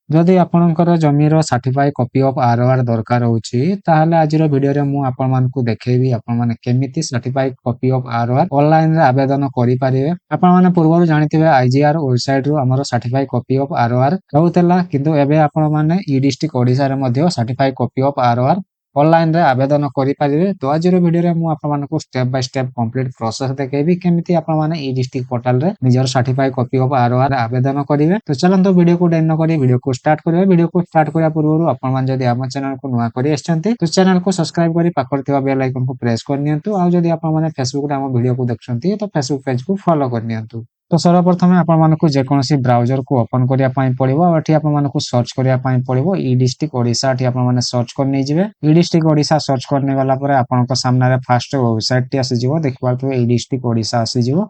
जदि आपणकर जमीर certified copy of ROR दरकार होची ताहले आजिर वीडियो रे मु आपण मानकु देखेबी आपण माने केमिति certified copy of ROR online रे आवेदन करि पारिबे। आपण माने पूर्व जानिथिबे आईजीआर वेबसाइट रु हमर सर्टिफाइड कॉपी ऑफ आरओआर होतेला किंतु एबे आपण माने ई डिस्ट्रिक्ट ओडिसा रे मध्ये certified copy of ROR online रे आवेदन करि पारिबे। तो आजिर वीडियो रे मु आपण मानकु step by step complete process देखेबी केमिति आपण माने ई डिस्ट्रिक्ट पोर्टल रे निजर सर्टिफाइड कॉपी ऑफ आरओआर आवेदन करिवे। तो चलंतु वीडियो को डेन न करी वीडियो को स्टार्ट करिवे। वीडियो को स्टार्ट करिया पूर्व आपण मान जदि हम चैनल को नुवा करी आछंती तो चैनल को सब्सक्राइब करी पाखर थिबा बेल आइकन को प्रेस कर नियंतु। आ जदि आपण माने फेसबुक रे हम वीडियो को देखछंती तो फेसबुक पेज को फॉलो कर नियंतु। तो सर्वप्रथम आपण मानकु जे कोनोसी ब्राउजर को ओपन करिया पई पड़िबो। एठी आपण मानकु सर्च करिया पई पड़िबो ई डिस्ट्रिक्ट ओडिसा। एठी आपण माने सर्च कर नै जिवे। ई डिस्ट्रिक्ट ओडिसा सर्च करने वाला परे आपनक सामने रे फर्स्ट वेबसाइट टी आसी जिवो। देखि पारथु ई डिस्ट्रिक्ट ओडिसा आसी जिवो।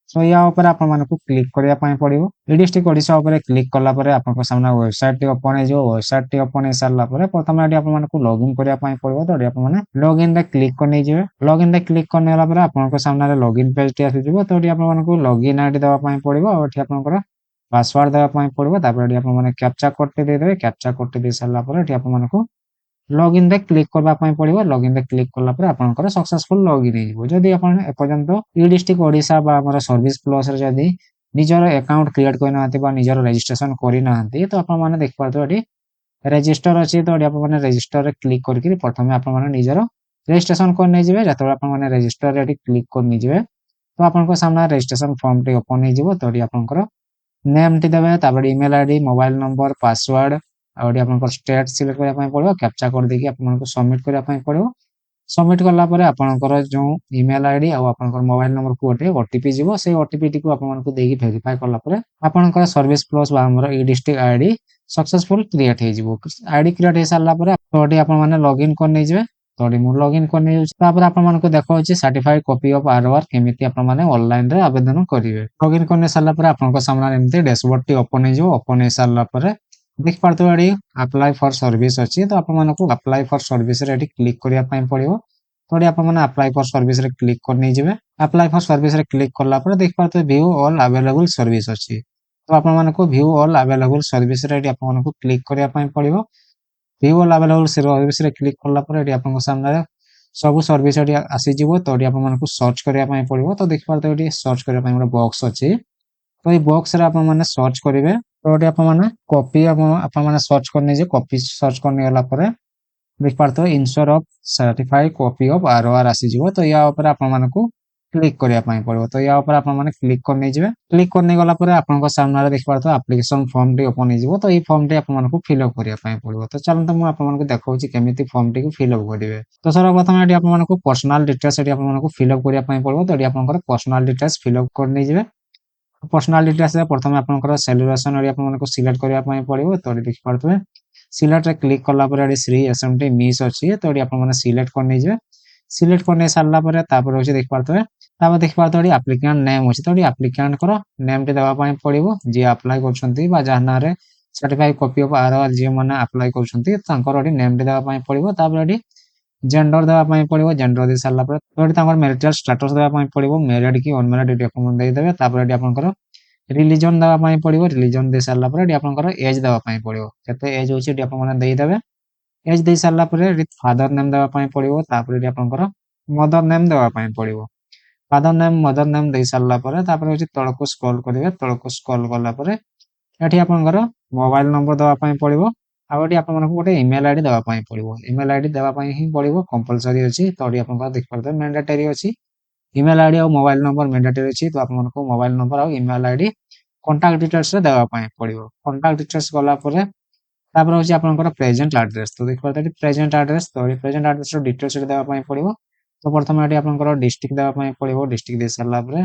सो या ऊपर आपण मानकु क्लिक करिया पई पड़िबो। ई डिस्ट्रिक्ट ओडिसा ऊपर क्लिक करला परे आपनक सामने वेबसाइट टी ओपन हे जिवो। वेबसाइट टी ओपन हे सारला परे प्रथम एठी आपण मानकु लॉगिन करिया पई पड़िबो। तो एठी आपण माने लॉगिन रे क्लिक कर नै जिवे। लॉगिन रे क्लिक करने वाला परे आपनक सामने रे लॉगिन पेज टी आसी जिवो। तो एठी आपण मानकु लॉगिन आईडी देबा पई पड़िबो। एठी आपनकर पासवर्ड देबा पई पड़िबो। तापर एठी आपण माने कैप्चा कोड टी दे देबे। कैप्चा कोड टी दे सारला परे एठी आपण मानकु लॉगिन रे क्लिक करबा पई पड़िबो। लॉगिन रे क्लिक करला परे आपनकर सक्सेसफुल लॉगिन हे जिवो। जदि आपण ए पर्यंत ई डिस्ट्रिक्ट ओडिसा बा हमर सर्विस प्लस रे जदि निजर अकाउंट क्रिएट करना आती बा निजर रजिस्ट्रेशन करिना आती तो आपण माने देख पारतो एठी रजिस्टर अछि। तो एठी आपण माने रजिस्टर रे क्लिक करके प्रथमे आपण माने निजर रजिस्ट्रेशन कर नै जिवे। जतबे आपण माने रजिस्टर रे एठी क्लिक कर नै जिवे तो आपनको सामने रजिस्ट्रेशन फॉर्म टी ओपन हे जिवो। तो एठी आपनकर नेम टी देबे। तापर email ID mobile number password आ एठी आपनकर स्टेट सिलेक्ट करिया पई पड़िबो। कैप्चा कोड देकी आपनको सबमिट करिया पई पड़िबो। सबमिट करला परे आपनकर जो ईमेल आईडी आ आपनकर मोबाइल नंबर को ओटे ओटीपी जिवो। से ओटीपी टी को आपन मानकु देकी वेरीफाई करला परे आपनकर सर्विस प्लस बा हमर ई डिस्ट्रिक्ट आईडी सक्सेसफुल क्रिएट हे जिवो। आईडी क्रिएट हे सारला परे तो ओटी आपन माने लॉगिन कर नै जिवे। तो ओटी मु लॉगिन कर नै जाउछि। तापर आपन मानकु देखौछि सर्टिफाइड कॉपी ऑफ आरओआर केमिति आपन माने ऑनलाइन रे आवेदन करिवे। लॉगिन करने सारला परे आपनकर सामने एमते डैशबोर्ड टी ओपन हे जिवो। ओपन हे सारला परे देख पारतो एडी अप्लाई फॉर सर्विस अछि। तो आपन मानकु अप्लाई फॉर सर्विस रे एडी क्लिक करिया पई पड़िबो। तो आपण माने अप्लाई फॉर सर्विस रे क्लिक कर नै जिवे। अप्लाई फॉर सर्विस रे क्लिक करला पर देख पारतो व्यू ऑल अवेलेबल सर्विस अछि। तो आपण मानको व्यू ऑल अवेलेबल सर्विस रे एडी आपण मानको क्लिक करिया पई पड़िबो। व्यू ऑल अवेलेबल सर्विस रे क्लिक करला पर एडी आपन सामने रे सब सर्विस एडी आसी जिवो। तो एडी आपण मानको सर्च करिया पई पड़िबो। तो देख पारतो एडी सर्च करिया पई ଗୋଟେ बॉक्स अछि। तो ए बॉक्स रे आपण माने सर्च करिवे। तो एडी आपण माने कॉपी आपण माने सर्च करने जे कॉपी सर्च करने वाला परे देख पारतो insure of certified copy of ROR आसी जिवो। तो या ऊपर आपण मानकु क्लिक करिया पई पड़िबो। तो या ऊपर आपण माने क्लिक कर नै जिवे। क्लिक करने गला परे आपनका सामने रे देख पारतो एप्लीकेशन फॉर्म टी ओपन हे जिवो। तो ई फॉर्म टी आपण मानकु फिल अप करिया पई पड़िबो। तो चलंत मु आपण मानकु देखौछि केमिति फॉर्म टी को फिल अप करिवे। तो सर्वप्रथम एटी आपण मानकु पर्सनल डिटेल्स एटी आपण मानकु फिल अप करिया पई पड़िबो। तो एटी आपनकर पर्सनल डिटेल्स फिल अप कर नै जिवे। पर्सनल डिटेल्स रे प्रथमे आपनकर सेलिब्रेशन एटी आपण मानकु सिलेक्ट करिया पई पड़िबो। तो एटी देख पारतो सिलेक्ट रे क्लिक करला परे एडी श्री एसएमटी मिस अछि। तो एडी आपण माने सिलेक्ट कर नै जिवे। सिलेक्ट करने सारला परे तापर होछि देख पारतो तापर देख पारतो एडी एप्लिकेंट नेम होछि। तो एडी एप्लिकेंट करो नेम टे देबा पई पड़िबो। जे अप्लाई करछंती बा जाहना रे सर्टिफाइड कॉपी ऑफ आरओआर जे माने अप्लाई करछंती तांकर एडी नेम टे देबा पई पड़िबो। तापर एडी जेंडर देबा पई पड़िबो। जेंडर दे सारला परे तो एडी तांकर मैरिटल स्टेटस देबा पई पड़िबो। मैरिड की अनमैरिड एडी आपण देइ देबे। तापर एडी आपनकर रिलीजन देबा पई पड़िबो। रिलीजन दे सारला परे एडी आपनकर एज देबा पई पड़िबो। केते एज होछि एडी आपण माने देइ देबे। एज दे सारला परे एडी फादर नेम देबा पई पड़िबो। तापर एडी आपनकर मदर नेम देबा पई पड़िबो। फादर नेम मदर नेम देइ सारला परे तापर होछि तळको स्क्रॉल करिवे। तळको स्क्रॉल करला परे एठी आपनकर मोबाइल नंबर देबा पई पड़िबो। आ एठी आपण मानकु गोटे ईमेल आईडी देबा पई पड़िबो। ईमेल आईडी देबा पई ही पड़िबो कंपलसरी अछि। तो एठी आपनकर देख पारते मैंडेटरी अछि। ईमेल आईडी और मोबाइल नंबर मैंडेटरी अछि। तो आपण मानकु मोबाइल नंबर और ईमेल आईडी कांटेक्ट डिटेल्स रे देबा पई पड़िबो। कांटेक्ट डिटेल्स गला परे तापर होछि आपनकर प्रेजेंट एड्रेस। तो देख पारते प्रेजेंट एड्रेस। तो प्रेजेंट एड्रेस रो डिटेल्स देबा पई पड़िबो। तो प्रथम एठी आपनकर डिस्ट्रिक्ट देबा पई पड़िबो। डिस्ट्रिक्ट दे सारला परे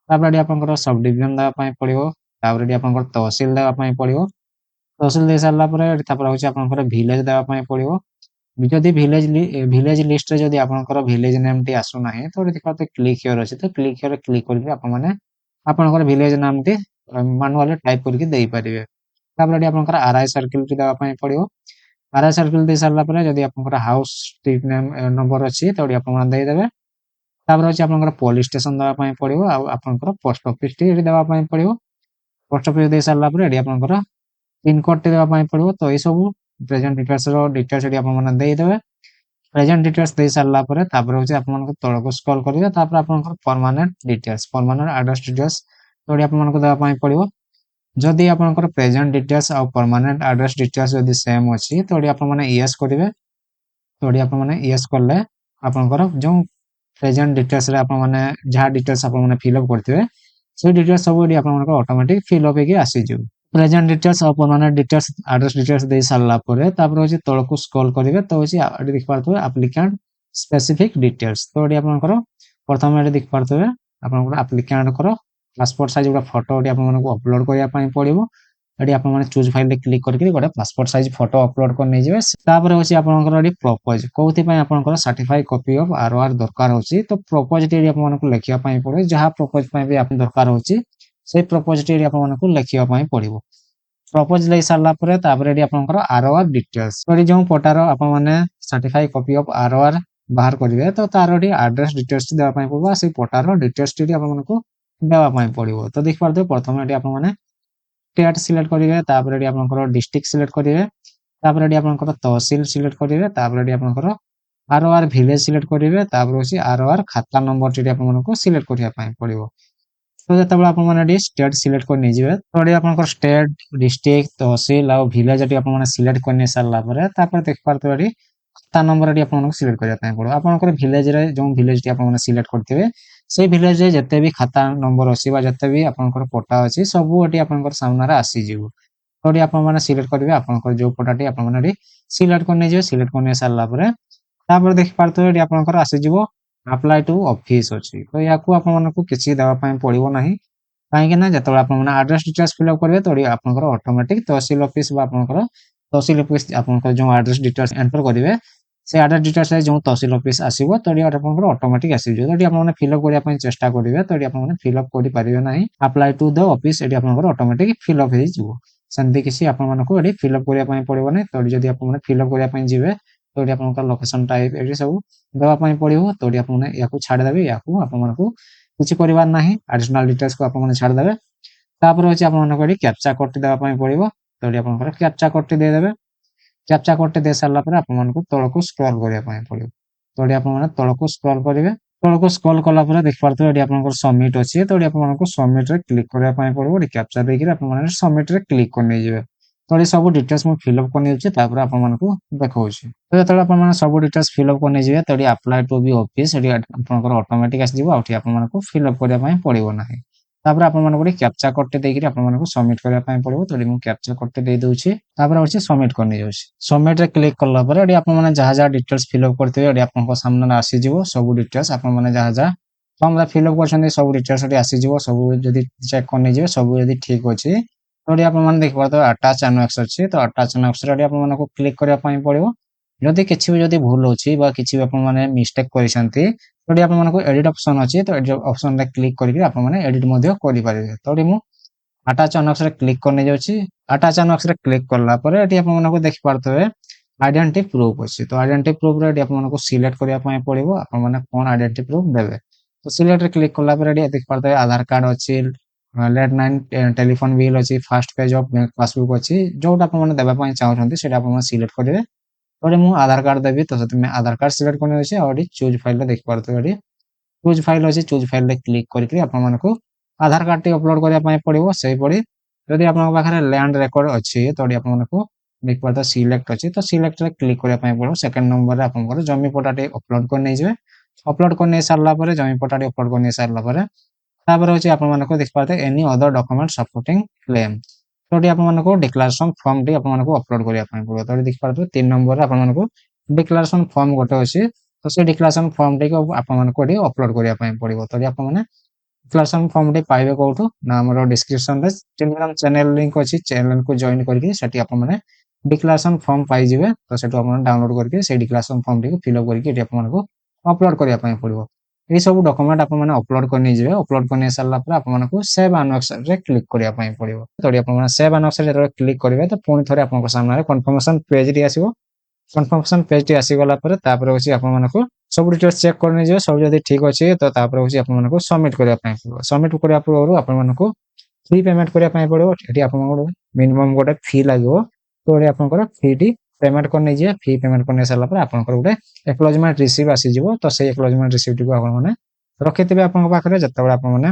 तापर एठी आपनकर सब डिवीजन देबा पई पड़िबो। तापर एठी आपनकर तहसील देबा पई पड़िबो। तहसील दे सारला परे एठी तापर होछि आपनकर विलेज देबा पई पड़िबो। जदि विलेज लिस्ट रे जदि आपनकर विलेज नेम टी आसु नाही तो एठी देखते क्लिक हियर अछि। तो क्लिक हियर क्लिक करके आपण माने आपनकर विलेज नाम टी मैनुअली टाइप करके देई परिबे। तापर एठी आपनकर आरआई सर्किल टी देबा पई पड़िबो। आरआई सर्किल दे सारला परे जदि आपनकर हाउस स्ट्रीट नेम नंबर अछि तो एठी आपण माने देई देबे। तापर होछि आपनकर पुलिस स्टेशन देबा पई पड़िबो। आ आपनकर पोस्ट ऑफिस टी एठी देबा पई पड़िबो। पोस्ट ऑफिस दे सारला परे एठी आपनकर पिन कोड टी देवा पड़ो। तो ये सब प्रेजेंट डिटेल्स डिटेल्स ये आपने देदेवे। प्रेजेंट डिटेल्स दे सारा पर तल को स्क्रॉल करेंगे permanent details permanent address details तो आपको देवाई पड़ो। जदि आप प्रेजेंट डिटेल्स और परमानेंट एड्रेस डिटेल्स जदि सेम अच्छी तो आपने यस करेंगे। तो आपने यस कले आपंकर जो प्रेजेंट डिटेल्स जहाँ डिटेल्स आपने फिलअप करते से डिटेल्स सब ऑटोमेटिक फिलअप होगी आसीज। प्रेजेंट डिटेल्स और परमानेंट डिटेल्स एड्रेस डिटेल्स दे सारा पर तल को स्क्रॉल करेंगे तो देख पारे एप्लिकेंट स्पेसिफिक डिटेल्स तो ये प्रथम ये देख पारे आप एप्लिकेंट पासपोर्ट साइज गोटे फोटो आपको अपलोड करने पड़ो। ये आप चूज फाइल क्लिक करके गोटे पासपोर्ट साइज फोटो अपलोड कर नहीं प्रपोज कौन आप सर्टिफाइड कॉपी ऑफ आरओआर दरकार होची। तो प्रपोज आपको लिखापी पड़े जहाँ प्रपोज भी आप दरकार होची से प्रपोज आपको लिखापी पड़ो। प्रपोज ले सारा पर आरओआर डिटेल्स जो पटार आप सर्टिफाइड कॉपी ऑफ आरओआर बाहर करेंगे तो तार एड्रेस डिटेल्स देवाई पड़ो से पटार डिटेल्स आपको देवाई पड़ो। तो देख पारे प्रथम ये आपने स्टेट सिलेक्ट करेंगे डिस्ट्रिक्ट सिलेक्ट करेंगे आप तहसिल सिलेक्ट करेंगे आप आरओआर विलेज सिलेक्ट करेंगे आरओआर खाता नंबर टी आपको सिलेक्ट करने पड़ो। तो जो आप स्टेट सिलेक्ट कर नहीं तो स्टेट डिस्ट्रिक्ट तहसिल और विलेज आप सिलेक्ट कर सारा देख पारे खाता नंबर आपको सिलेक्ट करने पड़ो। आप विलेज जो विलेज आप सिलेक्ट करते से विलेज जिते भी खाता नंबर अच्छी जिते भी आप पटा अच्छी सब ये आप सामने आसीज। तो ये आप सिलेक्ट करेंगे आप जो पटाटी आप सिलेक्ट कर सिलेक्ट कर सारा देख पारे आप आसीज अप्लाई टू ऑफिस अच्छी। तो या आपको किसी देवाई पड़ो ना कहीं जो आप एड्रेस डिटेल्स फिलअप करेंगे तो आप automatic tehsil office tehsil office आप जो एड्रेस डिटेल्स एंटर करेंगे से एड्रेस डिटेल्स जो तहसिल ऑफिस आसो तो ऑटोमेटिक आसीज। तो आप फिलअप करने चेष्टा करेंगे तो आप फिलअप करेंगे ना अप्लाई टू द ऑफिस ये ऑटोमेटिक फिलअप होमती किसी आपको फिलअप करने पड़ो ना। तो जब आप फिलअप करने जी तो आप लोकेशन टाइप ये सब देवाई पड़ो। तो आपने या छाड़देवे या आपको किसी करार ना एडिशनल डिटेल्स को आप छाड़देवे। तापर अच्छे आपको कैप्चा कोड देवाई पड़ो। तो आप कैप्चा कोड देदेवे। कैप्चा कोड दे सारा आपको तल को स्क्रॉल करने पड़ो। तो आप तल को स्क्रॉल करेंगे तल को स्क्रॉल कला देख पारे आप सबमिट अच्छे तो आपको सबमिट रे क्लिक करने पड़ो। कैप्चा देकर आप सबमिट रे क्लिक कर तो ये सब डिटेल्स मुझे फिलअप करने आपको देखा। तो जो आप सब डिटेल्स फिलअप करने तो apply to be office automatic आपको फिलअप करने पड़ो ना। तापर आपको कैप्चा कोड देकर आपको सबमिट करने पड़ो। तो मुझे कैप्चा कोड दे दूसरी अच्छे सबमिट करने जाऊँ सबमिट रे क्लिक कलापर आप जहाँ जहाँ डिटेल्स फिलअप करते आप सामने आसीज सब डिटेल्स आप जहाँ जहाँ फॉर्म फिलअप कर सब डिटेल्स आसीज सब जब चेक करने सब जब ठीक अच्छे तो आप देख पारे अटाच एनेक्स अच्छे तो अटाच एनेक्स आपको क्लिक करने पड़ो। जदि किसी भी जदि भूल अच्छी किसी भी मिस्टेक करते तो आपको एडिट ऑप्शन अच्छे तो एडिट ऑप्शन क्लिक करके आपने एडिट करेंगे। तो मुझे अटाच एनेक्स क्लिक करने जाऊँगी अटाच एनेक्स क्लिक कलापर ये आपको देख पारे आइडेंटिटी प्रूफ अच्छे तो आइडेंटिटी प्रूफ आपको सिलेक्ट करने पड़ो आपने कौन आइडेंटिटी प्रूफ देवे। तो सिलेक्ट क्लिक कलापर देख पारे आधार कार्ड अच्छी लैंडलाइन टेलीफोन बिल अच्छी fast page of bank passbook अच्छी जोटा आपने देवाई चाहते से सिलेक्ट करेंगे। तो मुझे आधार कार्ड देवी तो मैं आधार कार्ड सिलेक्ट करने अच्छे और चूज फाइल देख पारे चूज फाइल अच्छे चूज फाइल क्लिक करके आपको आधार कार्ड टी अपलोड करने पड़ो। से पड़ी जदि आप लैंड रेकर्ड अच्छी तो आपको देख पारे सिलेक्ट अच्छे तो सिलेक्ट क्लिक करने पड़ो। सेकेंड नंबर आप जमी पटाटी अपलोड करने अपलोड करने सारा जमी पटाटी अपलोड करने सारा अच्छे आपको देख पारे any other document supporting claim तो आपको डिक्लेरेशन फॉर्म टी आपको अपलोड करने पड़ो। तो देख पारे 3 नंबर आपको डिक्लेरेशन फॉर्म गोटे अच्छे तो से डिक्लेरेशन फॉर्म टी आपको अपलोड करने पड़ो। तो आपने डिक्लेरेशन फॉर्म टी पाइबे कौटू ना आम डिस्क्रिप्शन टेलीग्राम चैनल लिंक अच्छी चैनल को जॉइन करके आपने डिक्लेरेशन फॉर्म पाइबे तो से डाउनलोड करके डिक्लेरेशन फॉर्म टी फिलअप करके आपको अपलोड करने पड़ो। ये सब डॉक्यूमेंट आपने अपलोड करने अपलोड करने सारा आपको सेव एनेक्स रे क्लिक करने पड़ो। तो आप सेव एनेक्स रे क्लिक करेंगे तो पुणी थे आपको सामने कन्फर्मेशन पेज टी आसो कन्फर्मेशन पेज टी आसीगला अच्छे आपको सब डिटेल्स चेक करने सब जब ठीक अच्छे तो आपको सबमिट करने सबमिट करने पूर्व आपको ଫି ପେମେଣ୍ଟ କରିବା ପାଇଁ ପଡ଼ିବ। ଏଠି ଆପଣଙ୍କର ମିନିମମ୍ ଗୋଟେ ଫି ଲାଗିବ। ତ ଏଠି ଆପଣଙ୍କର ଫିଟି ପେମେଣ୍ଟ କରି ନେଇଯିବେ। ଫି ପେମେଣ୍ଟ କରି ନେଇ ସାରିଲା ପରେ ଆପଣଙ୍କର ଗୋଟେ ଏକ୍ନୋଲେଜମେଣ୍ଟ ରିସିଭ ଆସିଯିବ। ତ ସେଇ ଏକ୍ନୋଲେଜମେଣ୍ଟ ରିସିଭଟିକୁ ଆପଣମାନେ ରଖିଥିବେ ଆପଣଙ୍କ ପାଖରେ। ଯେତେବେଳେ ଆପଣମାନେ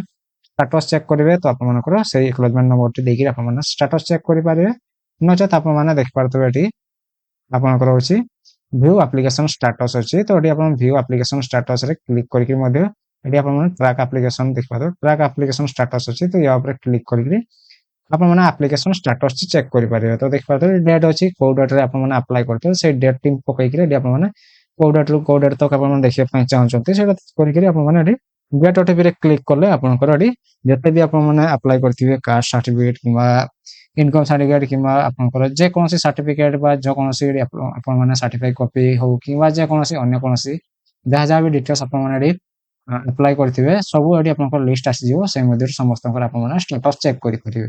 ଷ୍ଟାଟସ୍ ଚେକ୍ କରିବେ ତ ଆପଣମାନଙ୍କର ସେଇ ଏକ୍ନୋଲେଜମେଣ୍ଟ ନମ୍ବରଟି ଦେଇକି ଆପଣମାନେ ଷ୍ଟାଟସ୍ ଚେକ୍ କରିପାରିବେ। ନଚେତ୍ ଆପଣମାନେ ଦେଖିପାରୁଥିବେ ଏଠି ଆପଣଙ୍କର ହେଉଛି ଭ୍ୟୁ ଆପ୍ଲିକେସନ ଷ୍ଟାଟସ୍ ଅଛି। ତ ଏଠି ଆପଣ ଭ୍ୟୁ ଆପ୍ଲିକେସନ ଷ୍ଟାଟସ୍ ରେ କ୍ଲିକ୍ କରିକି ମଧ୍ୟ ଏଠି ଆପଣମାନେ ଟ୍ରାକ୍ ଆପ୍ଲିକେସନ ଦେଖିପାରୁଥିବେ। ଟ୍ରାକ୍ ଆପ୍ଲିକେସନ ଷ୍ଟାଟସ୍ ଅଛି। ତ ୟା ଉପରେ କ୍ଲିକ୍ କରିକି ଆପଣମାନେ ଆପ୍ଲିକେସନ ଷ୍ଟାଟସ୍ ଚେକ୍ କରିପାରିବେ। ତ ଦେଖିପାରୁଥିବେ ଡେଟ୍ ଅଛି କୋଉ ଡେଟ୍ ରେ ଆପଣମାନେ ଆପ୍ଲାଏ କରିଥିବେ ସେଇ ଡେଟ୍ ଟି ପକେଇକି ଏଠି ଆପଣମାନେ କୋଉ ଡେଟ୍ ରୁ କୋଉ ଡେଟ୍ ତକ ଆପଣମାନେ ଦେଖିବା ପାଇଁ ଚାହୁଁଛନ୍ତି ସେଇଟା କରିକି ଆପଣମାନେ ଏଠି ଗେଟ୍ ଓଟିପି ରେ କ୍ଲିକ୍ କଲେ ଆପଣଙ୍କର ଏଠି ଯେତେ ବି ଆପଣମାନେ ଆପ୍ଲାଏ କରିଥିବେ କାଷ୍ଟ ସାର୍ଟିଫିକେଟ କିମ୍ବା ଇନକମ୍ ସାର୍ଟିଫିକେଟ କିମ୍ବା ଆପଣଙ୍କର ଯେକୌଣସି ସାର୍ଟିଫିକେଟ ବା ଯେକୌଣସି ଆପଣମାନେ ସାର୍ଟିଫାଇ କପି ହଉ କିମ୍ବା ଯେକୌଣସି ଅନ୍ୟ କୌଣସି ଯାହା ଯାହା ବି ଡିଟେଲ୍ସ ଆପଣମାନେ ଏଠି ଆପ୍ଲାଏ କରିଥିବେ ସବୁ ଏଠି ଆପଣଙ୍କର ଲିଷ୍ଟ ଆସିଯିବ। ସେ ମଧ୍ୟରୁ ସମସ୍ତଙ୍କର ଆପଣମାନେ ଷ୍ଟାଟସ୍ ଚେକ୍ କରିପାରିବେ।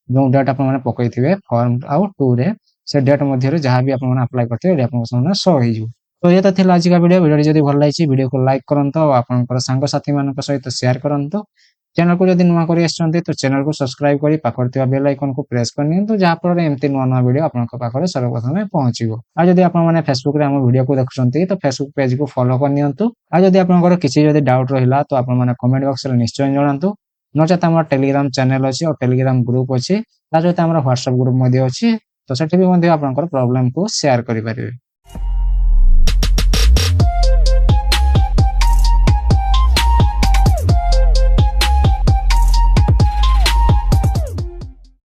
ଯେଉଁ ଡେଟ୍ ଆପଣମାନେ ପକେଇଥିବେ ଫର୍ମ ଆଉ 2 ରେ ସେ ଡେଟ୍ ମଧ୍ୟରେ ଯାହା ବି ଆପଣମାନେ ଆପ୍ଲାଏ କରିଥିବେ ଏଠି ଆପଣଙ୍କ ସାମନାରେ ଶୋ ହେଇଯିବ। ତ ଇଏ ତ ଥିଲା ଆଜିକା ଭିଡ଼ିଓ। ଭିଡ଼ିଓଟି ଯଦି ଭଲ ଲାଗିଛି ଭିଡ଼ିଓକୁ ଲାଇକ୍ କରନ୍ତୁ ଆଉ ଆପଣଙ୍କର ସାଙ୍ଗସାଥିମାନଙ୍କ ସହିତ ସେୟାର କରନ୍ତୁ। ଚ୍ୟାନେଲକୁ ଯଦି ନୂଆ କରି ଆସିଛନ୍ତି ତ ଚ୍ୟାନେଲକୁ ସବସ୍କ୍ରାଇବ କରି ପାଖରେ ଥିବା ବେଲ୍ ଆଇକନକୁ ପ୍ରେସ୍ କରିନିଅନ୍ତୁ। ଯାହାଫଳରେ ଏମିତି ନୂଆ ନୂଆ ଭିଡ଼ିଓ ଆପଣଙ୍କ ପାଖରେ ସର୍ବପ୍ରଥମେ ପହଞ୍ଚିବ। ଆଉ ଯଦି ଆପଣମାନେ ଫେସବୁକରେ ଆମ ଭିଡ଼ିଓକୁ ଦେଖୁଛନ୍ତି ତ ଫେସବୁକ ପେଜକୁ ଫଲୋ କରିନିଅନ୍ତୁ। ଆଉ ଯଦି ଆପଣଙ୍କର କିଛି ଯଦି ଡାଉଟ୍ ରହିଲା ତ ଆପଣମାନେ କମେଣ୍ଟ ବକ୍ସରେ ନିଶ୍ଚୟ ଜଣାନ୍ତୁ। ନଚେତ୍ ଆମର ଟେଲିଗ୍ରାମ ଚ୍ୟାନେଲ ଅଛି ଆଉ ଟେଲିଗ୍ରାମ ଗ୍ରୁପ ଅଛି। ତା ସହିତ ଆମର ହ୍ୱାଟ୍ସଆପ ଗ୍ରୁପ ମଧ୍ୟ ଅଛି। ତ ସେଠି ବି ମଧ୍ୟ ଆପଣଙ୍କର ପ୍ରୋବ୍ଲେମକୁ ସେୟାର କରିପାରିବେ।